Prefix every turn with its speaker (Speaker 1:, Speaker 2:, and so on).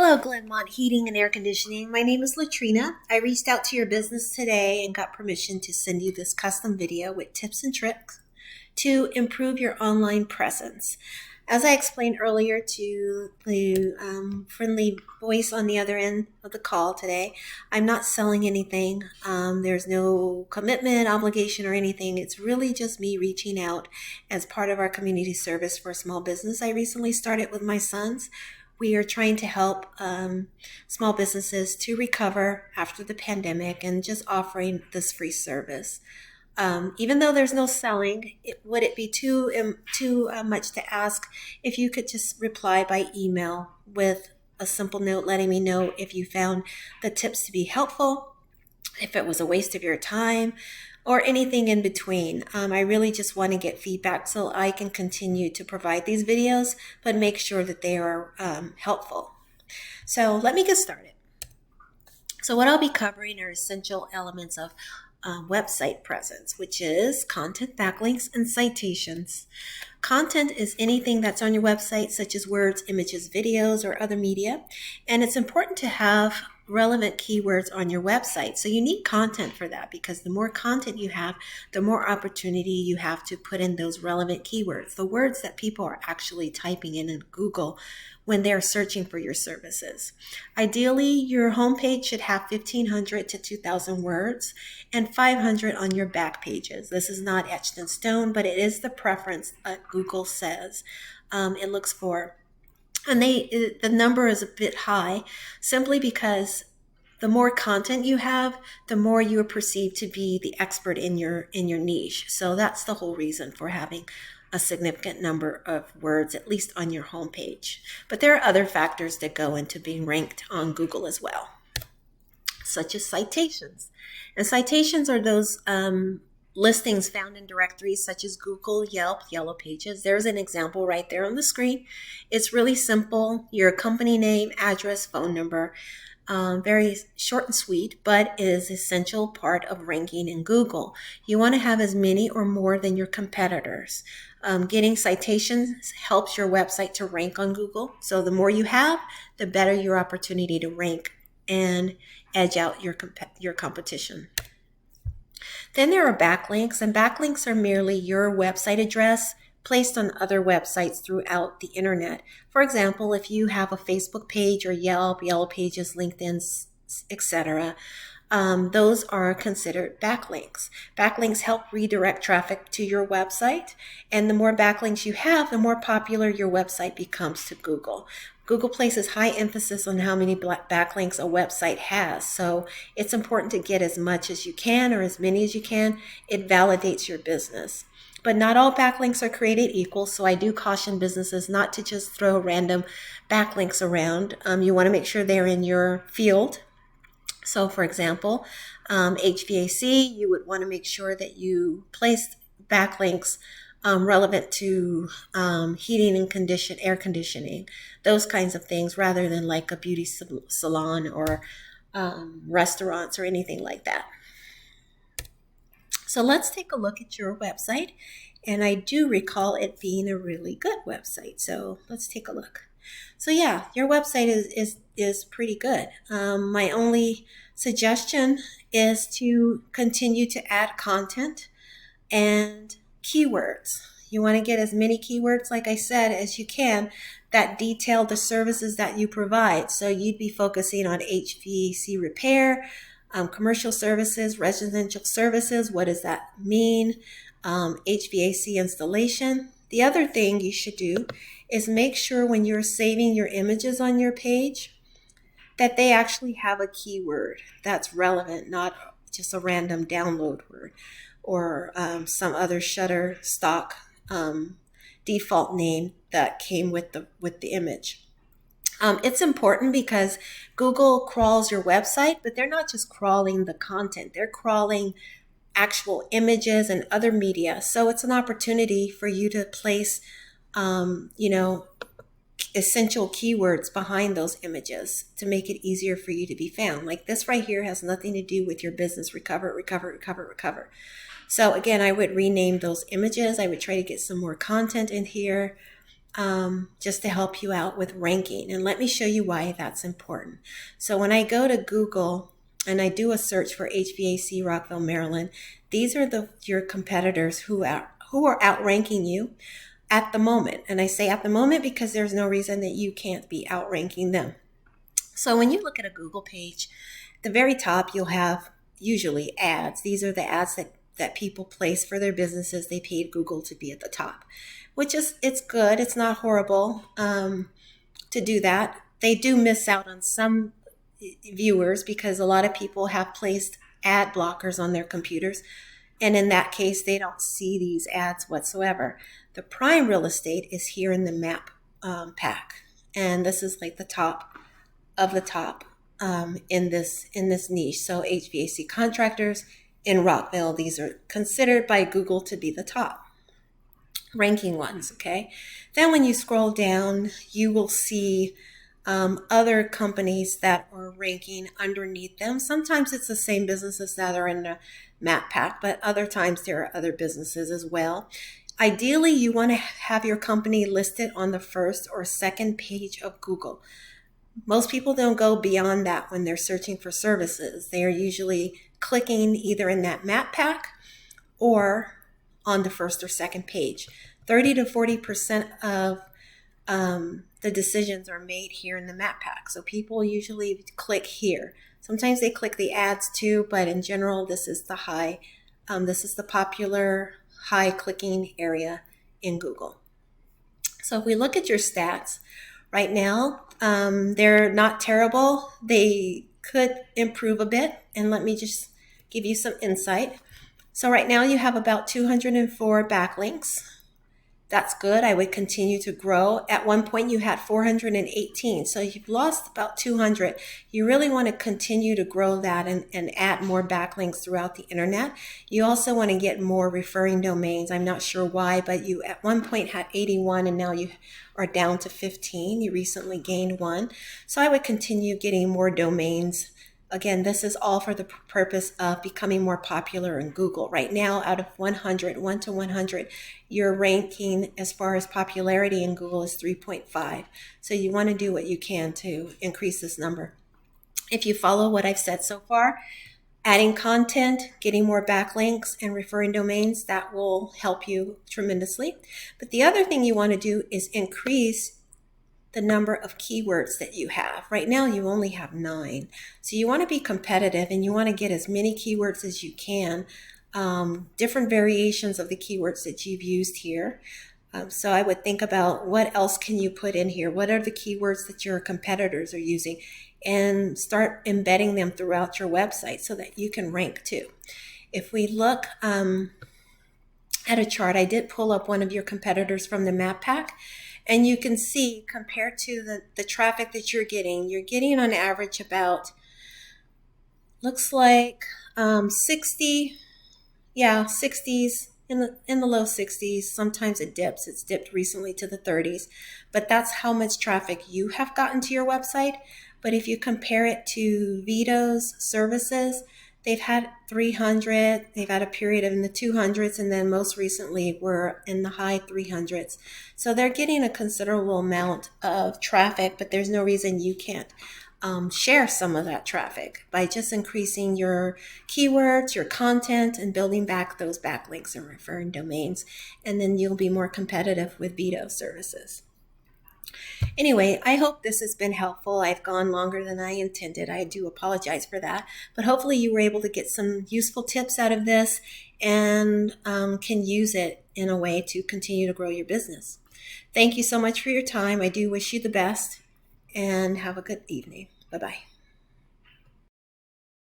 Speaker 1: Hello, Glenmont Heating and Air Conditioning. My name is Latrina. I reached out to your business today and got permission to send you this custom video with tips and tricks to improve your online presence. As I explained earlier to the friendly voice on the other end of the call today, I'm not selling anything. There's no commitment, obligation, or anything. It's really just me reaching out as part of our community service for small business. I recently started with my sons. We are trying to help small businesses to recover after the pandemic and just offering this free service. Even though there's no selling, would it be too much to ask if you could just reply by email with a simple note letting me know if you found the tips to be helpful, if it was a waste of your time, or anything in between. I really just want to get feedback so I can continue to provide these videos, but make sure that they are helpful. So let me get started. So what I'll be covering are essential elements of website presence, which is content, backlinks, and citations. Content is anything that's on your website, such as words, images, videos, or other media. And it's important to have relevant keywords on your website. So you need content for that, because the more content you have, the more opportunity you have to put in those relevant keywords, the words that people are actually typing in Google when they're searching for your services. Ideally, your homepage should have 1,500 to 2,000 words and 500 on your back pages. This is not etched in stone, but it is the preference that Google says it looks for. And the number is a bit high simply because the more content you have, the more you are perceived to be the expert in your niche. So that's the whole reason for having a significant number of words, at least on your homepage. But there are other factors that go into being ranked on Google as well, such as citations. And citations are those listings found in directories such as Google, Yelp, Yellow Pages. There's an example right there on the screen. It's really simple. Your company name, address, phone number. Very short and sweet, but it is an essential part of ranking in Google. You want to have as many or more than your competitors. Getting citations helps your website to rank on Google. So the more you have, the better your opportunity to rank and edge out your competition. Then there are backlinks, and backlinks are merely your website address placed on other websites throughout the internet. For example, if you have a Facebook page or Yelp, Yellow Pages, LinkedIn, etc., those are considered backlinks. Backlinks help redirect traffic to your website, and the more backlinks you have, the more popular your website becomes to Google. Google places high emphasis on how many backlinks a website has, so it's important to get as much as you can or as many as you can. It validates your business. But not all backlinks are created equal, so I do caution businesses not to just throw random backlinks around. You want to make sure they're in your field. So for example, HVAC, you would want to make sure that you place backlinks relevant to heating and air conditioning, those kinds of things, rather than like a beauty salon or restaurants or anything like that. So let's take a look at your website. And I do recall it being a really good website. So let's take a look. So yeah, your website is pretty good. My only suggestion is to continue to add content and keywords. You want to get as many keywords, like I said, as you can that detail the services that you provide. So you'd be focusing on HVAC repair, commercial services, residential services. What does that mean? HVAC installation. The other thing you should do is make sure when you're saving your images on your page that they actually have a keyword that's relevant, not just a random download word or some other Shutterstock default name that came with the image. It's important because Google crawls your website, but they're not just crawling the content. They're crawling actual images and other media. So it's an opportunity for you to place, essential keywords behind those images to make it easier for you to be found. Like this right here has nothing to do with your business. Recover, recover, recover, recover. So again, I would rename those images. I would try to get some more content in here. just to help you out with ranking. And let me show you why that's important. So when I go to Google and I do a search for HVAC Rockville, Maryland, these are your competitors who are outranking you at the moment. And I say at the moment because there's no reason that you can't be outranking them. So when you look at a Google page, at the very top, you'll have usually ads. These are the ads that people place for their businesses. They paid Google to be at the top, which is, it's good. It's not horrible to do that. They do miss out on some viewers because a lot of people have placed ad blockers on their computers. And in that case, they don't see these ads whatsoever. The prime real estate is here in the map pack. And this is like the top of the top in this niche. So HVAC contractors in Rockville, these are considered by Google to be the top ranking ones, okay? Then when you scroll down, you will see other companies that are ranking underneath them. Sometimes it's the same businesses that are in the map pack, but other times there are other businesses as well. Ideally, you want to have your company listed on the first or second page of Google. Most people don't go beyond that when they're searching for services. They are usually clicking either in that map pack or on the first or second page. 30 to 40% of the decisions are made here in the map pack. So people usually click here. Sometimes they click the ads too, but in general, this is the popular high clicking area in Google. So if we look at your stats right now, they're not terrible. They could improve a bit. And let me just give you some insight. So right now you have about 204 backlinks. That's good. I would continue to grow. At one point you had 418. So you've lost about 200. You really want to continue to grow that and add more backlinks throughout the internet. You also want to get more referring domains. I'm not sure why, but you at one point had 81 and now you are down to 15. You recently gained one. So I would continue getting more domains. Again, this is all for the purpose of becoming more popular in Google. Right now, out of 1 to 100, your ranking as far as popularity in Google is 3.5. So you want to do what you can to increase this number. If you follow what I've said so far, adding content, getting more backlinks, and referring domains, that will help you tremendously. But the other thing you want to do is increase the number of keywords that you have. Right now you only have 9. So you want to be competitive and you want to get as many keywords as you can, different variations of the keywords that you've used here. So I would think about what else can you put in here? What are the keywords that your competitors are using? And start embedding them throughout your website so that you can rank too. If we look at a chart, I did pull up one of your competitors from the map pack. And you can see, compared to the traffic that you're getting on average about, looks like 60, 60s, in the low 60s. Sometimes it dips. It's dipped recently to the 30s. But that's how much traffic you have gotten to your website. But if you compare it to Vito's services, they've had 300, they've had a period in the 200s, and then most recently we're in the high 300s. So they're getting a considerable amount of traffic, but there's no reason you can't share some of that traffic by just increasing your keywords, your content, and building back those backlinks and referring domains. And then you'll be more competitive with Vito services. Anyway, I hope this has been helpful. I've gone longer than I intended. I do apologize for that. But hopefully you were able to get some useful tips out of this and can use it in a way to continue to grow your business. Thank you so much for your time. I do wish you the best and have a good evening. Bye-bye.